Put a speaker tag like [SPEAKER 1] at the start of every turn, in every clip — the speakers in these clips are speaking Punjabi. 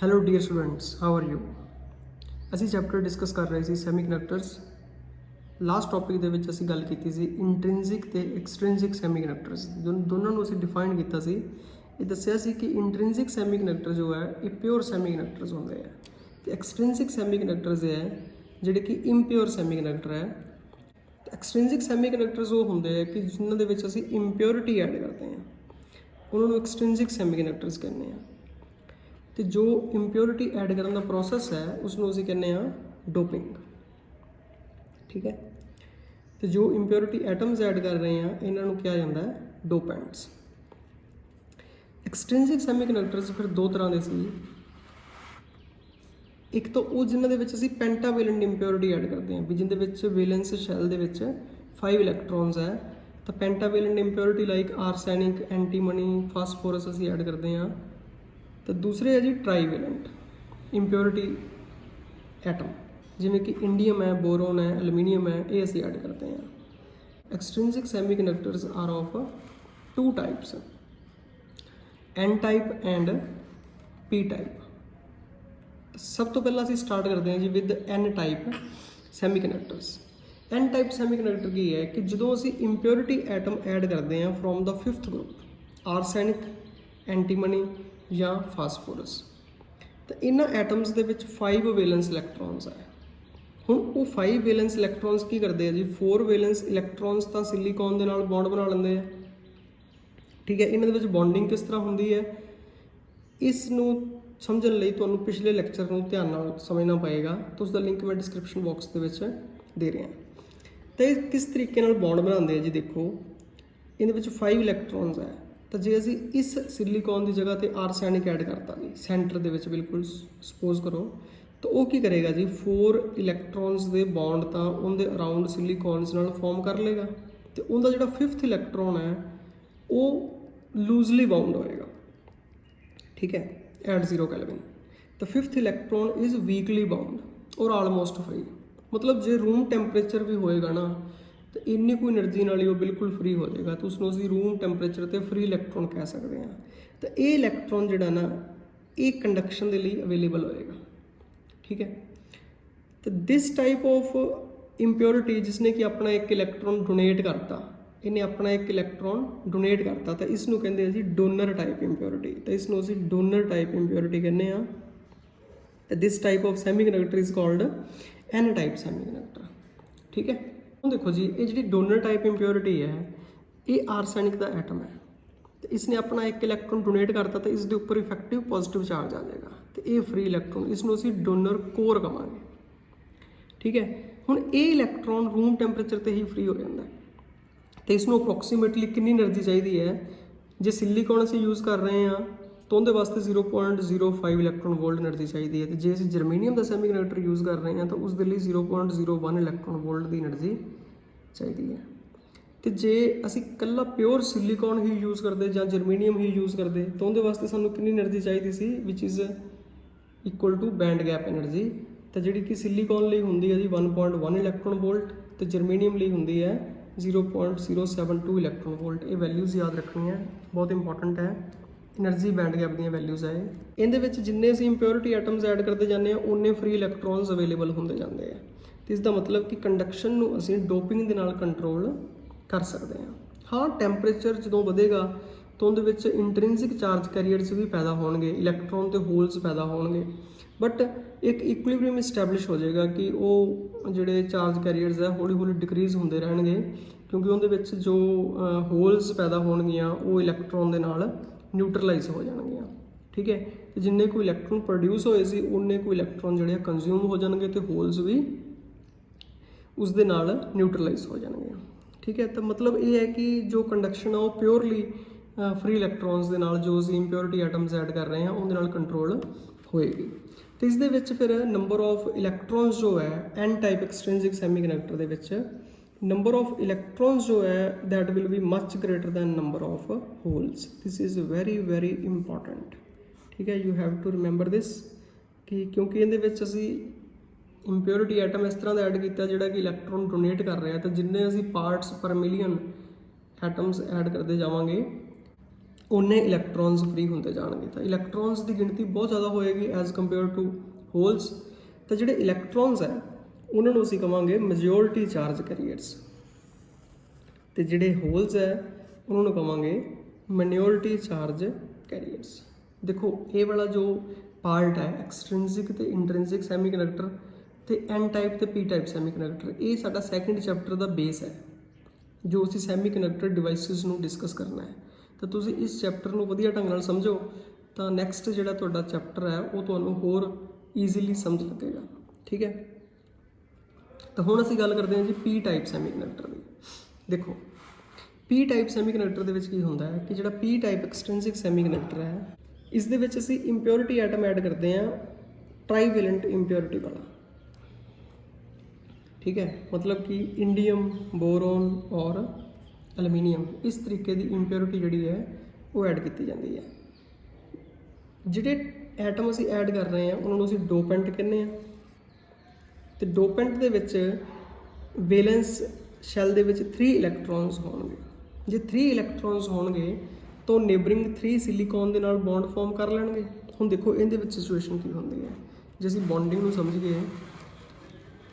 [SPEAKER 1] Hello dear students, how are you. ਅਸੀਂ ਚੈਪਟਰ ਡਿਸਕਸ ਕਰ ਰਹੇ ਸੀ ਸੈਮੀਕੰਡਕਟਰਸ। ਲਾਸਟ ਟੌਪਿਕ ਦੇ ਵਿੱਚ ਅਸੀਂ ਗੱਲ ਕੀਤੀ ਸੀ ਇੰਟ੍ਰਿੰਸਿਕ ਤੇ ਐਕਸਟ੍ਰਿੰਸਿਕ ਸੈਮੀਕੰਡਕਟਰਸ, ਦੋਨਾਂ ਨੂੰ ਅਸੀਂ ਡਿਫਾਈਨ ਕੀਤਾ ਸੀ। ਇਹ ਦੱਸਿਆ ਸੀ ਕਿ ਇੰਟ੍ਰਿੰਸਿਕ ਸੈਮੀਕੰਡਕਟਰ ਜੋ ਹੈ ਇਹ ਪਿਓਰ ਸੈਮੀਕੰਡਕਟਰਸ ਹੁੰਦੇ ਆ ਤੇ ਐਕਸਟ੍ਰਿੰਸਿਕ ਸੈਮੀਕੰਡਕਟਰਸ ਇਹ ਹੈ ਜਿਹੜੇ ਕਿ ਇੰਪਿਓਰ ਸੈਮੀਕੰਡਕਟਰ ਹੈ। ਐਕਸਟ੍ਰਿੰਸਿਕ ਸੈਮੀਕੰਡਕਟਰਸ ਉਹ ਹੁੰਦੇ ਆ ਕਿ ਜਿਨ੍ਹਾਂ ਦੇ ਵਿੱਚ ਅਸੀਂ ਇੰਪਿਓਰਿਟੀ ਐਡ ਕਰਦੇ ਹਾਂ, ਉਹਨਾਂ ਨੂੰ ਐਕਸਟ੍ਰਿੰਸਿਕ ਸੈਮੀਕੰਡਕਟਰਸ ਕਹਿੰਦੇ ਆ। ਤੇ ਜੋ ਇੰਪਿਓਰਿਟੀ ਐਡ ਕਰਨ ਦਾ ਪ੍ਰੋਸੈਸ ਹੈ ਉਸ ਨੂੰ ਅਸੀਂ ਕਹਿੰਦੇ ਆ ਡੋਪਿੰਗ। ਠੀਕ ਹੈ, ਤੇ ਜੋ ਇੰਪਿਓਰਿਟੀ ਐਟਮਸ ਐਡ ਕਰ ਰਹੇ ਆ ਇਹਨਾਂ ਨੂੰ ਕਿਹਾ ਜਾਂਦਾ ਹੈ ਡੋਪੈਂਟਸ। ਐਕਸਟ੍ਰਿੰਸਿਕ ਸੈਮੀਕੰਡਕਟਰਸ ਫਿਰ ਦੋ ਤਰ੍ਹਾਂ ਦੇ ਸੀ। ਇੱਕ ਤਾਂ ਉਹ ਜਿਨ੍ਹਾਂ ਦੇ ਵਿੱਚ ਅਸੀਂ ਪੈਂਟਾਵੇਲੈਂਟ ਇੰਪਿਓਰਿਟੀ ਐਡ ਕਰਦੇ ਹਾਂ, ਵੀ ਜਿੰਦੇ ਵਿੱਚ ਵੇਲੈਂਸ ਸ਼ੈਲ ਦੇ ਵਿੱਚ 5 ਇਲੈਕਟ੍ਰੋਨਸ ਹੈ, ਤਾਂ ਪੈਂਟਾਵੇਲੈਂਟ ਇੰਪਿਓਰਿਟੀ ਲਾਈਕ ਆਰਸੈਨਿਕ, ਐਂਟੀਮਨੀ, ਫਾਸਫੋਰਸ ਅਸੀਂ ਐਡ ਕਰਦੇ ਹਾਂ। तो दूसरे है जी ट्राईवेलेंट इंप्योरिटी एटम, जिमें कि इंडियम है, बोरोन है, एलुमीनीयम है, ये असी ऐड करते हैं। Extrinsic semiconductors are of 2 types, n type and p type. सब तो पहला असी स्टार्ट करते हैं जी with n type semiconductors. N type semiconductor की है कि जो असी इंप्योरिटी एटम ऐड करते हैं from the 5th group arsenic, antimony ਜਾਂ ਫਾਸਫੋਰਸ, ਤਾਂ ਇਹਨਾਂ ਐਟਮਸ ਦੇ ਵਿੱਚ 5 ਵੇਲੈਂਸ ਇਲੈਕਟ੍ਰੋਨਸ ਹੈ। ਹੁਣ ਉਹ 5 ਵੇਲੈਂਸ ਇਲੈਕਟ੍ਰੋਨਸ ਕੀ ਕਰਦੇ ਆ ਜੀ, 4 ਵੇਲੈਂਸ ਇਲੈਕਟ੍ਰੋਨਸ ਤਾਂ ਸਿਲੀਕੌਨ ਦੇ ਨਾਲ ਬੌਂਡ ਬਣਾ ਲੈਂਦੇ ਆ। ਠੀਕ ਹੈ, ਇਹਨਾਂ ਦੇ ਵਿੱਚ ਬੌਂਡਿੰਗ ਕਿਸ ਤਰ੍ਹਾਂ ਹੁੰਦੀ ਹੈ, ਇਸ ਨੂੰ ਸਮਝਣ ਲਈ ਤੁਹਾਨੂੰ ਪਿਛਲੇ ਲੈਕਚਰ ਨੂੰ ਧਿਆਨ ਨਾਲ ਸਮਝਣਾ ਪਏਗਾ, ਤਾਂ ਉਸ ਦਾ ਲਿੰਕ ਮੈਂ ਡਿਸਕ੍ਰਿਪਸ਼ਨ ਬਾਕਸ ਦੇ ਵਿੱਚ ਦੇ ਰਿਹਾ। ਤਾਂ ਇਹ ਕਿਸ ਤਰੀਕੇ ਨਾਲ ਬੌਂਡ ਬਣਾਉਂਦੇ ਆ ਜੀ, ਦੇਖੋ ਇਹਦੇ ਵਿੱਚ 5 ਇਲੈਕਟ੍ਰੋਨਸ ਹੈ। ਤਾਂ ਜੇ ਅਸੀਂ ਇਸ ਸਿਲੀਕੌਨ ਦੀ ਜਗ੍ਹਾ 'ਤੇ ਆਰਸੈਨਿਕ ਐਡ ਕਰਤਾ ਜੀ ਸੈਂਟਰ ਦੇ ਵਿੱਚ, ਬਿਲਕੁਲ ਸਪੋਜ਼ ਕਰੋ, ਤਾਂ ਉਹ ਕੀ ਕਰੇਗਾ ਜੀ, 4 ਇਲੈਕਟ੍ਰੋਨਸ ਦੇ ਬੌਂਡ ਤਾਂ ਉਹਦੇ ਅਰਾਊਂਡ ਸਿਲੀਕੌਨਸ ਨਾਲ ਫਾਰਮ ਕਰ ਲਏਗਾ, ਤੇ ਉਹਦਾ ਜਿਹੜਾ 5th ਇਲੈਕਟ੍ਰੋਨ ਹੈ ਉਹ ਲੂਜ਼ਲੀ ਬਾਉਂਡ ਹੋਏਗਾ। ਠੀਕ ਹੈ, ਐਟ 0 ਕੈਲਵਿਨ। ਤਾਂ 5th electron is weekly bound ਔਰ ਆਲਮੋਸਟ ਫ੍ਰੀ। ਮਤਲਬ ਜੇ ਰੂਮ ਟੈਂਪਰੇਚਰ ਵੀ ਹੋਏਗਾ ਨਾ ਤਾਂ ਇੰਨੀ ਕੋਈ એનર્ਜੀ ਨਾਲ ਹੀ ਉਹ ਬਿਲਕੁਲ ਫ੍ਰੀ ਹੋ ਜਾਏਗਾ, ਤਾਂ ਉਸਨੂੰ ਅਸੀਂ ਰੂਮ ਟੈਂਪਰੇਚਰ 'ਤੇ ਫ੍ਰੀ ਇਲੈਕਟ੍ਰੋਨ ਕਹਿ ਸਕਦੇ ਹਾਂ। ਤਾਂ ਇਹ ਇਲੈਕਟ੍ਰੋਨ ਜਿਹੜਾ ਨਾ ਇਹ ਕੰਡਕਸ਼ਨ ਦੇ ਲਈ ਅਵੇਲੇਬਲ ਹੋਏਗਾ। ਠੀਕ ਹੈ, ਤਾਂ ਦਿਸ ਟਾਈਪ ਆਫ ਇੰਪਿਓਰਿਟੀ ਜਿਸਨੇ ਕਿ ਆਪਣਾ ਇੱਕ ਇਲੈਕਟ੍ਰੋਨ ਡੋਨੇਟ ਕਰਤਾ, ਇਹਨੇ ਆਪਣਾ ਇੱਕ ਇਲੈਕਟ੍ਰੋਨ ਡੋਨੇਟ ਕਰਤਾ, ਤਾਂ ਇਸ ਨੂੰ ਕਹਿੰਦੇ ਆ ਜੀ ਡੋਨਰ ਟਾਈਪ ਇੰਪਿਓਰਿਟੀ। ਤਾਂ ਇਸ ਨੂੰ ਅਸੀਂ ਡੋਨਰ ਟਾਈਪ ਇੰਪਿਓਰਿਟੀ ਕਹਿੰਦੇ ਆ। ਤਾਂ this type of semiconductor is called n type semiconductor. ਠੀਕ ਹੈ, ਹੁਣ ਦੇਖੋ ਜੀ ਇਹ ਜਿਹੜੀ ਡੋਨਰ ਟਾਈਪ ਇੰਪਿਓਰਿਟੀ ਹੈ ਇਹ ਆਰਸੈਨਿਕ ਦਾ ਐਟਮ ਹੈ, ਤੇ ਇਸਨੇ ਆਪਣਾ ਇੱਕ ਇਲੈਕਟ੍ਰੋਨ ਡੋਨੇਟ ਕਰਤਾ, ਤਾਂ ਇਸ ਦੇ ਉੱਪਰ ਇਫੈਕਟਿਵ ਪੋਜ਼ਿਟਿਵ ਚਾਰਜ ਆ ਜਾਏਗਾ, ਤੇ ਇਹ ਫ੍ਰੀ ਇਲੈਕਟ੍ਰੋਨ, ਇਸ ਨੂੰ ਅਸੀਂ ਡੋਨਰ ਕੋਰ ਕਹਾਂਗੇ। ਠੀਕ ਹੈ, ਹੁਣ ਇਹ ਇਲੈਕਟ੍ਰੋਨ ਰੂਮ ਟੈਂਪਰੇਚਰ 'ਤੇ ਹੀ ਫ੍ਰੀ ਹੋ ਜਾਂਦਾ, ਤੇ ਇਸ ਨੂੰ ਅਪਰੋਕਸੀਮੇਟਲੀ ਕਿੰਨੀ એનર્ਜੀ ਚਾਹੀਦੀ ਹੈ, ਜੇ ਸਿਲੀਕੌਨ ਅਸੀਂ ਯੂਜ਼ ਕਰ ਰਹੇ ਹਾਂ ਤਾਂ ਉਹਦੇ ਵਾਸਤੇ 0.05 ਇਲੈਕਟ੍ਰੋਨ ਵੋਲਟ એનર્ਜੀ ਚਾਹੀਦੀ ਹੈ, ਤੇ ਜੇ ਅਸੀਂ ਜਰਮੇਨੀਅਮ ਦਾ ਸੈਮੀਕੰਡਕਟਰ ਯੂਜ਼ ਕਰ ਰਹੇ ਹਾਂ ਤਾਂ ਉਸ ਦੇ ਲਈ 0.01 ਇਲੈਕਟ੍ਰੋਨ ਵੋਲਟ ਦੀ એનર્ਜੀ ਚਾਹੀਦੀ ਹੈ। ਤੇ ਜੇ ਅਸੀਂ ਇਕੱਲਾ ਪਿਓਰ ਸਿਲੀਕੌਨ ਹੀ ਯੂਜ਼ ਕਰਦੇ ਜਾਂ ਜਰਮੇਨੀਅਮ ਹੀ ਯੂਜ਼ ਕਰਦੇ ਤਾਂ ਉਹਦੇ ਵਾਸਤੇ ਸਾਨੂੰ ਕਿੰਨੀ એનર્ਜੀ ਚਾਹੀਦੀ ਸੀ, which is equal to band gap energy, ਤਾਂ ਜਿਹੜੀ ਕਿ ਸਿਲੀਕੌਨ ਲਈ ਹੁੰਦੀ ਹੈ ਜੀ 1.1 ਇਲੈਕਟ੍ਰੋਨ ਵੋਲਟ, ਤੇ ਜਰਮੇਨੀਅਮ ਲਈ ਹੁੰਦੀ ਹੈ 0.072 ਇਲੈਕਟ੍ਰੋਨ ਵੋਲਟ। ਇਹ ਵੈਲਿਊਜ਼ ਯਾਦ ਰੱਖਣੀਆਂ, ਬਹੁਤ ਇੰਪੋਰਟੈਂਟ ਹੈ। એનર્ਜੀ ਬੈਂਡ ਗੈਪ ਦੀਆਂ ਵੈਲਿਊਜ਼ ਹੈ। ਇਹਦੇ ਵਿੱਚ ਜਿੰਨੇ ਅਸੀਂ ਇੰਪਿਓਰਿਟੀ ਐਟਮਸ ਐਡ ਕਰਦੇ ਜਾਂਦੇ ਹਾਂ ਉਨੇ ਫ੍ਰੀ ਇਲੈਕਟ੍ਰੋਨਸ ਅਵੇਲੇਬਲ ਹੁੰਦੇ ਜਾਂਦੇ ਆ, ਤੇ ਇਸ ਦਾ ਮਤਲਬ ਕਿ ਕੰਡਕਸ਼ਨ ਨੂੰ ਅਸੀਂ ਡੋਪਿੰਗ ਦੇ ਨਾਲ ਕੰਟਰੋਲ ਕਰ ਸਕਦੇ ਹਾਂ। ਹਾਂ, ਟੈਂਪਰੇਚਰ ਜਦੋਂ ਵਧੇਗਾ ਤਾਂ ਉਹਦੇ ਵਿੱਚ ਇੰਟ੍ਰਿੰਸਿਕ ਚਾਰਜ ਕੈਰੀਅਰਸ ਵੀ ਪੈਦਾ ਹੋਣਗੇ, ਇਲੈਕਟ੍ਰੋਨ ਤੇ ਹੋਲਸ ਪੈਦਾ ਹੋਣਗੇ, ਬਟ ਇੱਕ ਇਕੁਇਲਿਬ੍ਰੀਅਮ ਇਸਟੈਬਲਿਸ਼ ਹੋ ਜਾਏਗਾ ਕਿ ਉਹ ਜਿਹੜੇ ਚਾਰਜ ਕੈਰੀਅਰਸ ਹੈ ਹੌਲੀ ਹੌਲੀ ਡਿਕਰੀਜ਼ ਹੁੰਦੇ ਰਹਿਣਗੇ, ਕਿਉਂਕਿ ਉਹਦੇ ਵਿੱਚ ਜੋ ਹੋਲਸ ਪੈਦਾ ਹੋਣਗੀਆਂ ਉਹ ਇਲੈਕਟ੍ਰੋਨ ਦੇ ਨਾਲ ਨਿਊਟਰਲਾਈਜ਼ ਹੋ ਜਾਣਗੀਆਂ। ਠੀਕ ਹੈ, ਤੇ ਜਿੰਨੇ ਕੋਈ ਇਲੈਕਟ੍ਰੋਨ ਪ੍ਰੋਡਿਊਸ ਹੋਏ ਸੀ ਉਨੇ ਕੋਈ ਇਲੈਕਟ੍ਰੋਨ ਜਿਹੜੇ ਕੰਜ਼ਿਊਮ ਹੋ ਜਾਣਗੇ, ਤੇ ਹੋਲਸ ਵੀ ਉਸ ਦੇ ਨਾਲ ਨਿਊਟਰਲਾਈਜ਼ ਹੋ ਜਾਣਗੇ। ਠੀਕ ਹੈ, ਤਾਂ ਮਤਲਬ ਇਹ ਹੈ ਕਿ ਜੋ ਕੰਡਕਸ਼ਨ ਆ ਉਹ ਪਿਓਰਲੀ ਫ੍ਰੀ ਇਲੈਕਟ੍ਰੋਨਸ ਦੇ ਨਾਲ, ਜੋ ਅਸੀਂ ਇੰਪਿਓਰਿਟੀ ਐਟਮਸ ਐਡ ਕਰ ਰਹੇ ਹਾਂ ਉਹਦੇ ਨਾਲ ਕੰਟਰੋਲ ਹੋਏਗੀ। ਤੇ ਇਸ ਦੇ ਵਿੱਚ ਫਿਰ ਨੰਬਰ ਆਫ ਇਲੈਕਟ੍ਰੋਨਸ ਜੋ ਹੈ ਐਨ ਟਾਈਪ ਐਕਸਟ੍ਰਿੰਸਿਕ ਸੈਮੀਕੰਡਕਟਰ ਦੇ ਵਿੱਚ number of electrons जो है that will be much greater than number of holes. This is very important. ठीक है, you have to remember this कि क्योंकि ਇਹਦੇ ਵਿੱਚ ਅਸੀਂ ਇੰਪਿਓਰਿਟੀ ਐਟਮ ਇਸ ਤਰ੍ਹਾਂ ਦਾ ਐਡ ਕੀਤਾ ਜਿਹੜਾ ਕਿ ਇਲੈਕਟ੍ਰੋਨ ਡੋਨੇਟ ਕਰ ਰਿਹਾ, ਤਾਂ ਜਿੰਨੇ ਅਸੀਂ ਪਾਰਟਸ ਪਰ ਮਿਲੀਅਨ ਐਟਮਸ ਐਡ ਕਰਦੇ ਜਾਵਾਂਗੇ ਉਨੇ ਇਲੈਕਟ੍ਰੋਨਸ ਫ੍ਰੀ ਹੁੰਦੇ ਜਾਣਗੇ। ਤਾਂ ਇਲੈਕਟ੍ਰੋਨਸ ਦੀ ਗਿਣਤੀ ਬਹੁਤ ਜ਼ਿਆਦਾ ਹੋਏਗੀ ਐਜ਼ ਕੰਪੇਅਰ ਟੂ ਹੋਲਸ। ਤਾਂ ਜਿਹੜੇ ਇਲੈਕਟ੍ਰੋਨਸ ਹੈ ਉਹਨਾਂ ਨੂੰ ਅਸੀਂ ਕਵਾਂਗੇ ਮੈਜੋਰਿਟੀ ਚਾਰਜ ਕੈਰੀਅਰਸ, ਤੇ ਜਿਹੜੇ ਹੋਲਸ ਹੈ ਉਹਨਾਂ ਨੂੰ ਕਵਾਂਗੇ ਮਾਈਨੋਰਿਟੀ ਚਾਰਜ ਕੈਰੀਅਰਸ। ਦੇਖੋ ਇਹ ਵਾਲਾ ਜੋ ਪਾਰਟ ਹੈ ਐਕਸਟ੍ਰਿੰਸਿਕ ਤੇ ਇੰਟ੍ਰਿੰਸਿਕ ਸੈਮੀਕੰਡਕਟਰ ਤੇ ਐਨ ਟਾਈਪ ਤੇ ਪੀ ਟਾਈਪ ਸੈਮੀਕੰਡਕਟਰ, ਇਹ ਸਾਡਾ ਸੈਕੰਡ ਚੈਪਟਰ ਦਾ ਬੇਸ ਹੈ ਜੋ ਅਸੀਂ ਸੈਮੀਕੰਡਕਟਰ ਡਿਵਾਈਸਿਸ ਨੂੰ ਡਿਸਕਸ ਕਰਨਾ ਹੈ। ਤਾਂ ਤੁਸੀਂ ਇਸ ਚੈਪਟਰ ਨੂੰ ਵਧੀਆ ਢੰਗ ਨਾਲ ਸਮਝੋ ਤਾਂ ਨੈਕਸਟ ਜਿਹੜਾ ਤੁਹਾਡਾ ਚੈਪਟਰ ਹੈ ਉਹ ਤੁਹਾਨੂੰ ਹੋਰ ਈਜ਼ੀਲੀ ਸਮਝ ਲੱਗੇਗਾ। ਠੀਕ ਹੈ, ਤਾਂ ਹੁਣ ਅਸੀਂ ਗੱਲ ਕਰਦੇ ਹਾਂ ਜੀ ਪੀ ਟਾਈਪ ਸੈਮੀਕੰਡਕਟਰ ਦੀ। ਦੇਖੋ ਪੀ ਟਾਈਪ ਸੈਮੀਕੰਡਕਟਰ ਦੇ ਵਿੱਚ ਕੀ ਹੁੰਦਾ ਹੈ ਕਿ ਜਿਹੜਾ ਪੀ ਟਾਈਪ ਐਕਸਟ੍ਰਿੰਸਿਕ ਸੈਮੀਕੰਡਕਟਰ ਹੈ ਇਸ ਦੇ ਵਿੱਚ ਅਸੀਂ ਇੰਪਿਓਰਿਟੀ ਐਟਮ ਐਡ ਕਰਦੇ ਹਾਂ ਟ੍ਰਾਈਵੈਲੈਂਟ ਇੰਪਿਓਰਿਟੀ ਵਾਲਾ। ਠੀਕ ਹੈ, ਮਤਲਬ ਕਿ ਇੰਡੀਅਮ, ਬੋਰੋਨ ਔਰ ਐਲੂਮੀਨੀਅਮ, ਇਸ ਤਰੀਕੇ ਦੀ ਇੰਪਿਓਰਿਟੀ ਜਿਹੜੀ ਹੈ ਉਹ ਐਡ ਕੀਤੀ ਜਾਂਦੀ ਹੈ। ਜਿਹੜੇ ਐਟਮ ਅਸੀਂ ਐਡ ਕਰ ਰਹੇ ਹਾਂ ਉਹਨਾਂ ਨੂੰ ਅਸੀਂ ਡੋਪੈਂਟ ਕਹਿੰਦੇ ਹਾਂ। ਤੇ ਡੋਪੈਂਟ ਦੇ ਵਿੱਚ ਵੈਲੈਂਸ ਸ਼ੈਲ ਦੇ ਵਿੱਚ 3 ਇਲੈਕਟ੍ਰੋਨਸ ਹੋਣਗੇ। ਜੇ 3 ਇਲੈਕਟ੍ਰੋਨਸ ਹੋਣਗੇ ਤਾਂ ਨੇਬਰਿੰਗ 3 ਸਿਲੀਕੋਨ ਦੇ ਨਾਲ ਬੌਂਡ ਫਾਰਮ ਕਰ ਲੈਣਗੇ। ਹੁਣ ਦੇਖੋ ਇਹਦੇ ਵਿੱਚ ਸਿਚੁਏਸ਼ਨ ਕੀ ਹੁੰਦੀ ਹੈ, ਜੇ ਅਸੀਂ ਬੌਂਡਿੰਗ ਨੂੰ ਸਮਝੀਏ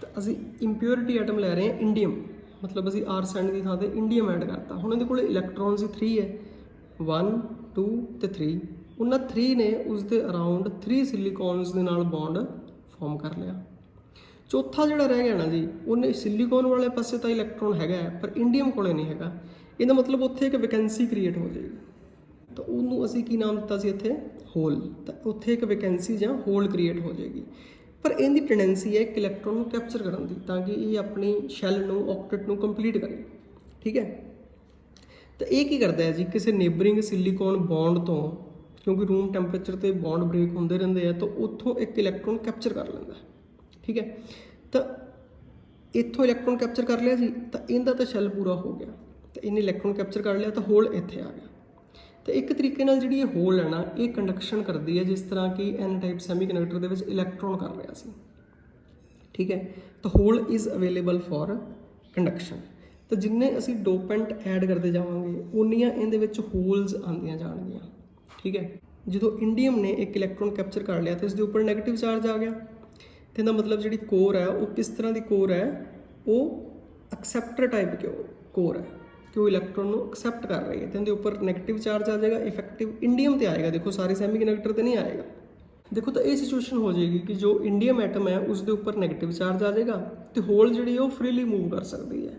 [SPEAKER 1] ਤਾਂ ਅਸੀਂ ਇੰਪਿਓਰਿਟੀ ਐਟਮ ਲੈ ਰਹੇ ਹਾਂ ਇੰਡੀਅਮ, ਮਤਲਬ ਅਸੀਂ ਆਰਸੈਂਡ ਦੀ ਥਾਂ ਤੇ ਇੰਡੀਅਮ ਐਡ ਕਰਤਾ। ਹੁਣ ਇਹਦੇ ਕੋਲ ਇਲੈਕਟ੍ਰੋਨਸ ਹੀ 3 ਹੈ, 1 2 ਤੇ 3। ਉਹਨਾਂ 3 ਨੇ ਉਸ ਦੇ ਅਰਾਊਂਡ 3 ਸਿਲੀਕੋਨਸ ਦੇ ਨਾਲ ਬੌਂਡ ਫਾਰਮ ਕਰ ਲਿਆ। ਚੌਥਾ ਜਿਹੜਾ ਰਹਿ ਗਿਆ ਨਾ ਜੀ, ਉਹਨੇ ਸਿਲੀਕੋਨ ਵਾਲੇ ਪਾਸੇ ਤਾਂ ਇਲੈਕਟ੍ਰੋਨ ਹੈਗਾ ਪਰ ਇੰਡੀਅਮ ਕੋਲੇ ਨਹੀਂ ਹੈਗਾ। ਇਹਦਾ ਮਤਲਬ ਉੱਥੇ ਇੱਕ ਵੈਕੈਂਸੀ ਕ੍ਰੀਏਟ ਹੋ ਜਾਏਗੀ। ਤਾਂ ਉਹਨੂੰ ਅਸੀਂ ਕੀ ਨਾਮ ਦਿੱਤਾ ਸੀ ਇੱਥੇ, ਹੋਲ। ਤਾਂ ਉੱਥੇ ਇੱਕ ਵੈਕੈਂਸੀ ਜਾਂ ਹੋਲ ਕ੍ਰੀਏਟ ਹੋ ਜਾਏਗੀ। ਪਰ ਇਹਦੀ ਟੈਂਡੈਂਸੀ ਹੈ ਇੱਕ ਇਲੈਕਟ੍ਰੋਨ ਨੂੰ ਕੈਪਚਰ ਕਰਨ ਦੀ, ਤਾਂ ਕਿ ਇਹ ਆਪਣੀ ਸ਼ੈਲ ਨੂੰ, ਆਕਟੇਟ ਨੂੰ ਕੰਪਲੀਟ ਕਰੇ। ਠੀਕ ਹੈ, ਤਾਂ ਇਹ ਕੀ ਕਰਦਾ ਹੈ ਜੀ, ਕਿਸੇ ਨੇਬਰਿੰਗ ਸਿਲੀਕੋਨ ਬੌਂਡ ਤੋਂ, ਕਿਉਂਕਿ ਰੂਮ ਟੈਂਪਰੇਚਰ ਤੇ ਬੌਂਡ ਬ੍ਰੇਕ ਹੁੰਦੇ ਰਹਿੰਦੇ ਆ, ਤਾਂ ਉੱਥੋਂ ਇੱਕ ਇਲੈਕਟ੍ਰੋਨ ਕੈਪਚਰ ਕਰ ਲੈਂਦਾ। ਠੀਕ ਹੈ, ਤਾਂ ਇੱਥੋਂ ਇਲੈਕਟ੍ਰੋਨ ਕੈਪਚਰ ਕਰ ਲਿਆ ਜੀ, ਤਾਂ ਇਹਦਾ ਤਾਂ ਸ਼ੈਲ ਪੂਰਾ ਹੋ ਗਿਆ। ਤਾਂ ਇਹਨੇ ਇਲੈਕਟ੍ਰੋਨ ਕੈਪਚਰ ਕਰ ਲਿਆ ਤਾਂ ਹੋਲ ਇੱਥੇ ਆ ਗਿਆ। ਤਾਂ ਇੱਕ ਤਰੀਕੇ ਨਾਲ ਜਿਹੜੀ ਇਹ ਹੋਲ ਹੈ ਨਾ, ਇਹ ਕੰਡਕਸ਼ਨ ਕਰਦੀ ਹੈ ਜਿਸ ਤਰ੍ਹਾਂ ਕਿ ਐਨ ਟਾਈਪ ਸੈਮੀਕੰਡਕਟਰ ਦੇ ਵਿੱਚ ਇਲੈਕਟ੍ਰੋਨ ਕਰ ਰਿਹਾ ਸੀ। ਠੀਕ ਹੈ, ਤਾਂ hole is available for conduction. ਤਾਂ ਜਿੰਨੇ ਅਸੀਂ ਡੋਪੈਂਟ ਐਡ ਕਰਦੇ ਜਾਵਾਂਗੇ ਉਨੀਆਂ ਇਹਦੇ ਵਿੱਚ ਹੋਲਸ ਆਉਂਦੀਆਂ ਜਾਣਗੀਆਂ। ਠੀਕ ਹੈ, ਜਦੋਂ ਇੰਡੀਅਮ ਨੇ ਇੱਕ ਇਲੈਕਟ੍ਰੋਨ ਕੈਪਚਰ ਕਰ ਲਿਆ ਤਾਂ ਇਸ ਦੇ ਉੱਪਰ ਨੈਗੇਟਿਵ ਚਾਰਜ ਆ ਗਿਆ। ਤੇ ਇਹਦਾ ਮਤਲਬ ਜਿਹੜੀ ਕੋਰ ਹੈ ਉਹ ਕਿਸ ਤਰ੍ਹਾਂ ਦੀ ਕੋਰ ਹੈ, ਉਹ ਐਕਸੈਪਟਰ ਟਾਈਪ ਕੋਰ ਹੈ ਕਿ ਉਹ ਇਲੈਕਟ੍ਰੋਨ ਨੂੰ ਐਕਸੈਪਟ ਕਰ ਰਹੀ ਹੈ। ਤੇ ਇਹਦੇ ਉੱਪਰ ਨੈਗੇਟਿਵ ਚਾਰਜ ਆ ਜਾਏਗਾ, ਇਫੈਕਟਿਵ ਇੰਡੀਅਮ ਤੇ ਆਏਗਾ। ਦੇਖੋ ਸਾਰੇ ਸੈਮੀਕੰਡਕਟਰ ਤੇ ਨਹੀਂ ਆਏਗਾ। ਦੇਖੋ ਤਾਂ ਇਹ ਸਿਚੁਏਸ਼ਨ ਹੋ ਜਾਏਗੀ ਕਿ ਜੋ ਇੰਡੀਅਮ ਐਟਮ ਹੈ ਉਸ ਦੇ ਉੱਪਰ ਨੈਗੇਟਿਵ ਚਾਰਜ ਆ ਜਾਏਗਾ ਤੇ ਹੋਲ ਜਿਹੜੀ ਉਹ ਫ੍ਰੀਲੀ ਮੂਵ ਕਰ ਸਕਦੀ ਹੈ,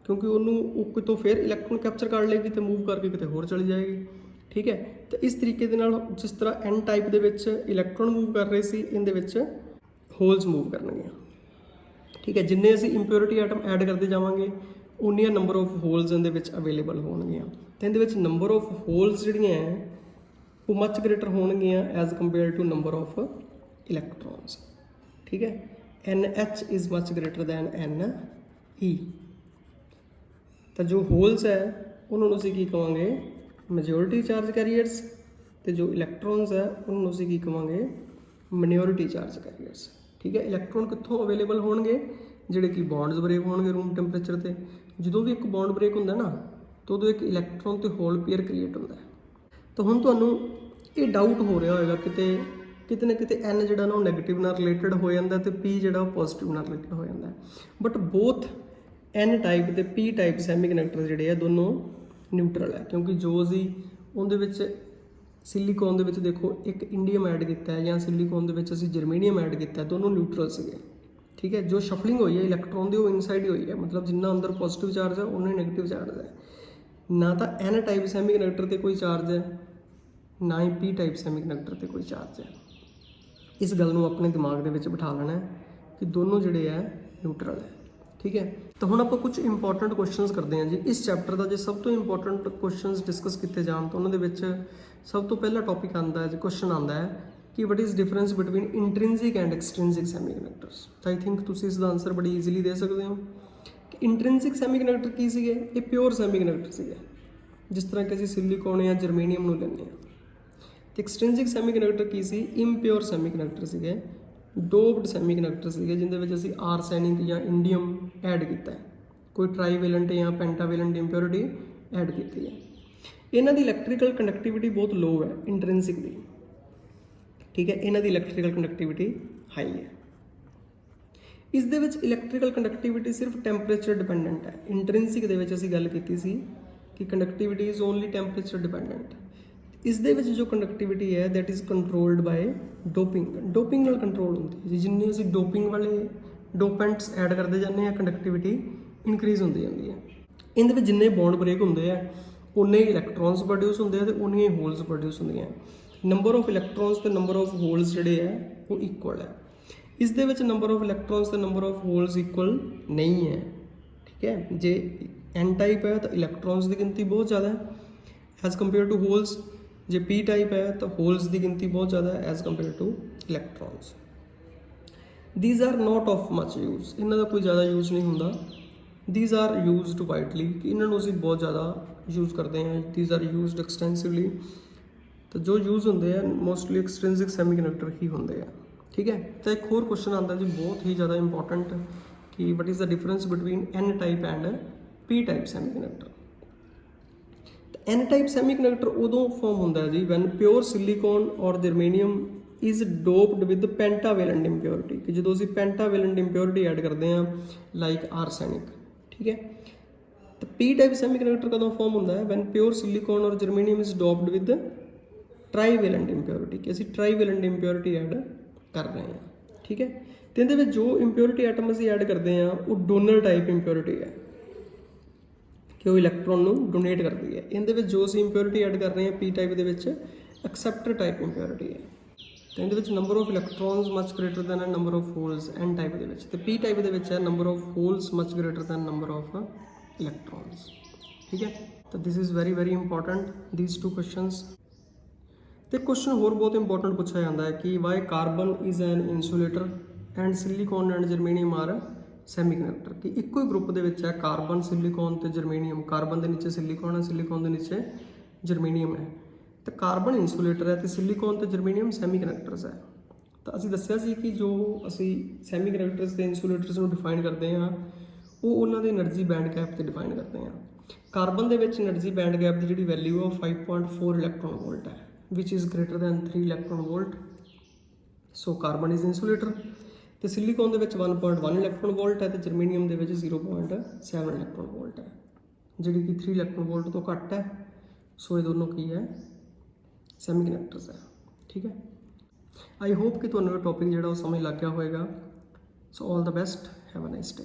[SPEAKER 1] ਕਿਉਂਕਿ ਉਹ ਕਿਤੋਂ ਫਿਰ ਇਲੈਕਟ੍ਰੋਨ ਕੈਪਚਰ ਕਰ ਲਏਗੀ ਤੇ ਮੂਵ ਕਰਕੇ ਕਿਤੇ ਹੋਰ ਚਲੀ ਜਾਏਗੀ। ਠੀਕ ਹੈ, ਤਾਂ ਇਸ ਤਰੀਕੇ ਦੇ ਨਾਲ ਜਿਸ ਤਰ੍ਹਾਂ ਐਨ ਟਾਈਪ ਦੇ ਵਿੱਚ ਇਲੈਕਟ੍ਰੋਨ ਮੂਵ ਕਰ ਰਹੇ ਸੀ, ਇਹਦੇ ਵਿੱਚ ਹੋਲਸ ਮੂਵ ਕਰਨਗੀਆਂ। ਠੀਕ ਹੈ, ਜਿੰਨੇ ਅਸੀਂ ਇੰਪਿਓਰਿਟੀ ਆਈਟਮ ਐਡ ਕਰਦੇ ਜਾਵਾਂਗੇ ਉਨੀਆਂ ਨੰਬਰ ਆਫ ਹੋਲਸ ਇਹਦੇ ਵਿੱਚ ਅਵੇਲੇਬਲ ਹੋਣਗੀਆਂ। ਅਤੇ ਇਹਦੇ ਵਿੱਚ ਨੰਬਰ ਆਫ ਹੋਲਸ ਜਿਹੜੀਆਂ ਹੈ ਉਹ ਮੱਚ ਗ੍ਰੇਟਰ ਹੋਣਗੀਆਂ as compare to number of electrons. ਠੀਕ ਹੈ, NH is much greater than NE। ਤਾਂ ਜੋ ਹੋਲਸ ਹੈ ਉਹਨਾਂ ਨੂੰ ਅਸੀਂ ਕੀ ਕਹਾਂਗੇ, ਮੈਜੋਰਿਟੀ ਚਾਰਜ ਕੈਰੀਅਰਸ, ਅਤੇ ਜੋ ਇਲੈਕਟ੍ਰੋਨਸ ਹੈ ਉਹਨਾਂ ਨੂੰ ਅਸੀਂ ਕੀ ਕਹਾਂਗੇ, ਮਾਈਨੋਰਿਟੀ ਚਾਰਜ ਕੈਰੀਅਰਸ। ਠੀਕ ਹੈ, ਇਲੈਕਟ੍ਰੋਨ ਕਿੱਥੋਂ ਅਵੇਲੇਬਲ ਹੋਣਗੇ, ਜਿਹੜੇ ਕਿ ਬੌਂਡਸ ਬ੍ਰੇਕ ਹੋਣਗੇ ਰੂਮ ਟੈਂਪਰੇਚਰ ਤੇ। ਜਦੋਂ ਵੀ ਇੱਕ ਬੌਂਡ ਬ੍ਰੇਕ ਹੁੰਦਾ ਨਾ ਤਾਂ ਉਦੋਂ ਇੱਕ ਇਲੈਕਟ੍ਰੋਨ ਤੇ ਹੋਲ ਪੇਅਰ ਕ੍ਰੀਏਟ ਹੁੰਦਾ। ਤਾਂ ਹੁਣ ਤੁਹਾਨੂੰ ਇਹ ਡਾਊਟ ਹੋ ਰਿਹਾ ਹੋਏਗਾ ਕਿਤੇ ਨਾ ਕਿਤੇ N ਜਿਹੜਾ ਨਾ ਉਹ ਨੈਗੇਟਿਵ ਨਾਲ ਰਿਲੇਟਡ ਹੋ ਜਾਂਦਾ ਤੇ P ਜਿਹੜਾ ਉਹ ਪੋਜ਼ਿਟਿਵ ਨਾਲ ਰਿਲੇਟਡ ਹੋ ਜਾਂਦਾ। ਬਟ ਬੋਥ N ਟਾਈਪ ਤੇ P ਟਾਈਪ ਸੈਮੀਕੰਡਕਟਰ ਜਿਹੜੇ ਆ ਦੋਨੋਂ ਨਿਊਟਰਲ ਹੈ, ਕਿਉਂਕਿ ਜੋ ਅਸੀਂ ਉਹਦੇ ਵਿੱਚ ਸਿਲੀਕੋਨ ਦੇ ਵਿੱਚ ਦੇਖੋ ਇੱਕ ਇੰਡੀਅਮ ਐਡ ਕੀਤਾ ਹੈ ਜਾਂ ਸਿਲੀਕੋਨ ਦੇ ਵਿੱਚ ਅਸੀਂ ਜਰਮੇਨੀਅਮ ਐਡ ਕੀਤਾ, ਦੋਨੋਂ ਨਿਊਟਰਲ ਸੀਗੇ। ਠੀਕ ਹੈ, ਜੋ ਸ਼ਫਲਿੰਗ ਹੋਈ ਹੈ ਇਲੈਕਟ੍ਰੋਨ ਦੀ ਉਹ ਇਨਸਾਈਡ ਹੀ ਹੋਈ ਹੈ, ਮਤਲਬ ਜਿੰਨਾ ਅੰਦਰ ਪੋਜ਼ਿਟਿਵ ਚਾਰਜ ਹੈ ਉਨਾ ਹੀ ਨੈਗੇਟਿਵ ਚਾਰਜ ਹੈ। ਨਾ ਤਾਂ N ਟਾਈਪ ਸੈਮੀਕੰਡਕਟਰ ਤੇ ਕੋਈ ਚਾਰਜ ਹੈ, ਨਾ ਹੀ P ਟਾਈਪ ਸੈਮੀਕੰਡਕਟਰ ਤੇ ਕੋਈ ਚਾਰਜ ਹੈ। ਇਸ ਗੱਲ ਨੂੰ ਆਪਣੇ ਦਿਮਾਗ ਦੇ ਵਿੱਚ ਬਿਠਾ ਲੈਣਾ ਕਿ ਦੋਨੋਂ ਜਿਹੜੇ ਹੈ ਨਿਊਟਰਲ ਹੈ। ਠੀਕ ਹੈ, ਤਾਂ ਹੁਣ ਆਪਾਂ ਕੁਝ ਇੰਪੋਰਟੈਂਟ ਕੁਐਸਚਨਸ ਕਰਦੇ ਹਾਂ ਜੀ ਇਸ ਚੈਪਟਰ ਦਾ। ਜੇ ਸਭ ਤੋਂ ਇੰਪੋਰਟੈਂਟ ਕੁਐਸਚਨਸ ਡਿਸਕਸ ਕੀਤੇ ਜਾਣ ਤਾਂ ਉਹਨਾਂ ਦੇ ਵਿੱਚ ਸਭ ਤੋਂ ਪਹਿਲਾ ਟੌਪਿਕ ਆਉਂਦਾ ਹੈ, ਕੁਐਸਚਨ ਆਉਂਦਾ ਹੈ ਕਿ what is difference between intrinsic and extrinsic semiconductors. ਤਾਂ ਆਈ ਥਿੰਕ ਤੁਸੀਂ ਇਸ ਦਾ ਆਨਸਰ ਬੜੀ ਈਜ਼ੀਲੀ ਦੇ ਸਕਦੇ ਹੋ ਕਿ ਇੰਟ੍ਰਿੰਸਿਕ ਸੈਮੀਕੰਡਕਟਰ ਕੀ ਸੀਗੇ, ਇਹ ਪਿਓਰ ਸੈਮੀਕੰਡਕਟਰ ਸੀਗੇ, ਜਿਸ ਤਰ੍ਹਾਂ ਕਿ ਅਸੀਂ ਸਿਲੀਕੋਨ ਜਾਂ ਜਰਮੇਨੀਅਮ ਨੂੰ ਲੈਂਦੇ ਹਾਂ। ਤੇ ਐਕਸਟ੍ਰਿੰਸਿਕ ਸੈਮੀਕੰਡਕਟਰ ਕੀ ਸੀ, ਇੰਪਿਓਰ ਸੈਮੀਕੰਡਕਟਰ ਸੀਗੇ, ਡੋਪਡ ਸੈਮੀਕੰਡਕਟਰ ਸੀਗੇ, ਜਿਹਦੇ ਵਿੱਚ ਅਸੀਂ ਆਰਸੈਨਿਕ ਜਾਂ ਇੰਡੀਅਮ ਐਡ ਕੀਤਾ ਹੈ, ਕੋਈ ਟ੍ਰਾਈਵੈਲੈਂਟ ਜਾਂ ਪੈਂਟਾਵੈਲੈਂਟ ਇੰਪਿਓਰਿਟੀ ਐਡ ਕੀਤੀ ਹੈ। ਇਹਨਾਂ ਦੀ ਇਲੈਕਟ੍ਰੀਕਲ ਕੰਡਕਟਿਵਿਟੀ ਬਹੁਤ ਲੋ ਹੈ ਇੰਟ੍ਰਿੰਸਿਕ ਦੀ, ਠੀਕ ਹੈ। ਇਹਨਾਂ ਦੀ ਇਲੈਕਟ੍ਰੀਕਲ ਕੰਡਕਟਿਵਿਟੀ ਹਾਈ ਹੈ। ਇਸ ਦੇ ਵਿੱਚ ਇਲੈਕਟ੍ਰੀਕਲ ਕੰਡਕਟਿਵਿਟੀ ਸਿਰਫ ਟੈਂਪਰੇਚਰ ਡਿਪੈਂਡੈਂਟ ਹੈ। ਇੰਟ੍ਰਿੰਸਿਕ ਦੇ ਵਿੱਚ ਅਸੀਂ ਗੱਲ ਕੀਤੀ ਸੀ ਕਿ conductivity is only temperature dependent. ਇਸ ਦੇ ਵਿੱਚ ਜੋ ਕੰਡਕਟਿਵਿਟੀ ਹੈ that is controlled by doping ਨਾਲ ਕੰਟਰੋਲ ਹੁੰਦੀ ਹੈ। ਜਿੰਨੇ ਅਸੀਂ ਡੋਪਿੰਗ ਵਾਲੇ ਡੋਪੈਂਟਸ ਐਡ ਕਰਦੇ ਜਾਂਦੇ ਹਾਂ ਕੰਡਕਟਿਵਿਟੀ ਇਨਕਰੀਜ਼ ਹੁੰਦੀ ਜਾਂਦੀ ਹੈ। ਇਹਦੇ ਵਿੱਚ ਜਿੰਨੇ ਬੌਂਡ ਬ੍ਰੇਕ ਹੁੰਦੇ ਆ ਉਨੇ ਇਲੈਕਟ੍ਰੋਨਸ ਪ੍ਰੋਡਿਊਸ ਹੁੰਦੇ ਆ ਤੇ ਉਨੀਆਂ ਹੀ ਹੋਲਸ ਪ੍ਰੋਡਿਊਸ ਹੁੰਦੀਆਂ। ਨੰਬਰ ਆਫ ਇਲੈਕਟ੍ਰੋਨਸ ਤੇ ਨੰਬਰ ਆਫ ਹੋਲਸ ਜਿਹੜੇ ਆ ਉਹ ਇਕੁਅਲ ਹੈ। ਇਸ ਦੇ ਵਿੱਚ ਨੰਬਰ ਆਫ ਇਲੈਕਟ੍ਰੋਨਸ ਤੇ ਨੰਬਰ ਆਫ ਹੋਲਸ ਇਕੁਅਲ ਨਹੀਂ ਹੈ, ਠੀਕ ਹੈ। ਜੇ ਐਨ ਟਾਈਪ ਹੈ ਤਾਂ ਇਲੈਕਟ੍ਰੋਨਸ ਦੀ ਗਿਣਤੀ ਬਹੁਤ ਜ਼ਿਆਦਾ ਹੈ ਐਜ਼ ਕੰਪੇਅਰ ਟੂ ਹੋਲਸ। ਜੇ ਪੀ ਟਾਈਪ ਹੈ ਤਾਂ ਹੋਲਸ ਦੀ ਗਿਣਤੀ ਬਹੁਤ ਜ਼ਿਆਦਾ ਹੈ as compare to electrons. These are not of much use, ਇਹਨਾਂ ਦਾ ਕੋਈ ਜ਼ਿਆਦਾ ਯੂਜ਼ ਨਹੀਂ ਹੁੰਦਾ। ਥੀਸ ਆਰ ਯੂਜ਼ਡ ਵਾਈਡਲੀ, ਕਿ ਇਹਨਾਂ ਨੂੰ ਅਸੀਂ ਬਹੁਤ ਜ਼ਿਆਦਾ ਯੂਜ਼ ਕਰਦੇ ਹਾਂ। ਥੀਸ ਆਰ ਯੂਜ਼ਡ ਐਕਸਟੈਂਸਿਵਲੀ, ਤਾਂ ਜੋ ਯੂਜ਼ ਹੁੰਦੇ ਆ ਮੋਸਟਲੀ ਐਕਸਟ੍ਰਿੰਸਿਕ ਸੈਮੀਕੰਡਕਟਰ ਹੀ ਹੁੰਦੇ ਆ, ਠੀਕ ਹੈ। ਤਾਂ ਇੱਕ ਹੋਰ ਕੁਐਸਚਨ ਆਉਂਦਾ ਜੀ ਬਹੁਤ ਹੀ ਜ਼ਿਆਦਾ ਇੰਪੋਰਟੈਂਟ ਕਿ what is the difference between N type and P type semiconductor. N type semiconductor ਉਦੋਂ ਫਾਰਮ ਹੁੰਦਾ ਹੈ ਜੀ ਵੈਨ ਪਿਓਰ ਸਿਲੀਕੋਨ ਔਰ ਜਰਮੇਨੀਅਮ ਇਜ਼ ਡੋਪਡ ਵਿਦ ਪੈਂਟਾਵੇਲੈਂਟ ਇੰਪਿਓਰਿਟੀ, ਕਿ ਜਦੋਂ ਅਸੀਂ ਪੈਂਟਾਵੇਲੈਂਟ ਇੰਪਿਓਰਿਟੀ ਐਡ ਕਰਦੇ ਹਾਂ ਲਾਈਕ ਆਰਸੈਨਿਕ, ਠੀਕ ਹੈ। ਤਾਂ ਪੀ ਟਾਈਪ ਸੈਮੀਕੰਡਕਟਰ ਕਦੋਂ ਫਾਰਮ ਹੁੰਦਾ ਹੈ ਵੈਨ ਪਿਓਰ ਸਿਲੀਕੋਨ ਔਰ ਜਰਮੇਨੀਅਮ ਇਜ਼ ਡੋਪਡ ਵਿਦ ਟ੍ਰਾਈਵੇਲੈਂਟ ਇੰਪਿਓਰਿਟੀ, ਕਿ ਅਸੀਂ ਟ੍ਰਾਈਵੇਲੈਂਟ ਇੰਪਿਓਰਿਟੀ ਐਡ ਕਰ ਰਹੇ ਹਾਂ, ਠੀਕ ਹੈ। ਤੇ ਇਹਦੇ ਵਿੱਚ ਜੋ ਇੰਪਿਓਰਿਟੀ ਐਟਮ ਅਸੀਂ ਐਡ ਕਰਦੇ ਹਾਂ ਉਹ ਡੋਨਰ ਟਾਈਪ ਇੰਪਿਓਰਿਟੀ ਹੈ, ਕਿ ਉਹ ਇਲੈਕਟ੍ਰੋਨ ਨੂੰ ਡੋਨੇਟ ਕਰਦੀ ਹੈ। ਇਹਦੇ ਵਿੱਚ ਜੋ ਅਸੀਂ ਇੰਪਿਓਰਿਟੀ ਐਡ ਕਰ ਰਹੇ ਹਾਂ ਪੀ ਟਾਈਪ ਦੇ ਵਿੱਚ ਐਕਸੈਪਟਰ ਟਾਈਪ ਇੰਪਿਓਰਿਟੀ ਹੈ। ਤੇ ਇਹਦੇ ਵਿੱਚ number of electrons much greater than number of holes n type ਦੇ ਵਿੱਚ, ਤੇ ਪੀ ਟਾਈਪ ਦੇ ਵਿੱਚ ਹੈ number of holes much greater than number of electrons, ਠੀਕ ਹੈ। ਤਾਂ this is very important these two questions. ਤੇ ਕੁਐਸਚਨ ਹੋਰ ਬਹੁਤ ਇੰਪੋਰਟੈਂਟ ਪੁੱਛਿਆ ਜਾਂਦਾ ਹੈ ਕਿ why carbon is an insulator and silicon and germanium are semiconductor, ਕਿ ਇੱਕੋ ਹੀ ਗਰੁੱਪ ਦੇ ਵਿੱਚ ਹੈ ਕਾਰਬਨ, ਸਿਲੀਕੋਨ ਤੇ ਜਰਮੇਨੀਅਮ। ਕਾਰਬਨ ਦੇ ਨੀਚੇ ਸਿਲੀਕੋਨ ਹੈ, ਸਿਲੀਕੋਨ ਦੇ ਨੀਚੇ ਜਰਮੇਨੀਅਮ ਹੈ। ਤਾਂ ਕਾਰਬਨ ਇਨਸੂਲੇਟਰ ਹੈ ਤੇ ਸਿਲੀਕੋਨ ਤੇ ਜਰਮੇਨੀਅਮ ਸੈਮੀਕੰਡਕਟਰਸ ਹੈ। ਤਾਂ ਅਸੀਂ ਦੱਸਿਆ ਸੀ ਕਿ ਜੋ ਅਸੀਂ ਸੈਮੀਕੰਡਕਟਰਸ ਤੇ ਇਨਸੂਲੇਟਰਸ ਨੂੰ ਡਿਫਾਈਨ ਕਰਦੇ ਹਾਂ ਉਹ ਉਹਨਾਂ ਦੇ એનર્ਜੀ ਬੈਂਡ ਗੈਪ ਤੇ ਡਿਫਾਈਨ ਕਰਦੇ ਹਾਂ। ਕਾਰਬਨ ਦੇ ਵਿੱਚ એનર્ਜੀ ਬੈਂਡ ਗੈਪ ਦੀ ਜਿਹੜੀ ਵੈਲਿਊ ਹੈ 5.4 ਇਲੈਕਟ੍ਰੋਨ ਵੋਲਟ ਹੈ which is greater than 3 electron volt, so carbon is insulator। ਤੇ ਸਿਲੀਕੋਨ ਦੇ ਵਿੱਚ 1.1 ਇਲੈਕਟ੍ਰੋਨ ਵੋਲਟ ਹੈ ਤੇ ਜਰਮੇਨੀਅਮ ਦੇ ਵਿੱਚ 0.7 ਇਲੈਕਟ੍ਰੋਨ ਵੋਲਟ ਹੈ, ਜਿਹੜੀ ਕਿ 3 ਇਲੈਕਟ੍ਰੋਨ ਵੋਲਟ ਤੋਂ ਘੱਟ ਹੈ। ਸੋ ਇਹ ਦੋਨੋਂ ਕੀ ਹੈ ਸੈਮੀਕੰਡਕਟਰਸ ਹੈ, ਠੀਕ ਹੈ। ਆਈ ਹੋਪ ਕਿ ਤੁਹਾਨੂੰ ਇਹ ਟੌਪਿਕ ਜਿਹੜਾ ਉਹ ਸਮਝ ਲੱਗ ਗਿਆ ਹੋਵੇਗਾ। So all the best, have a nice day.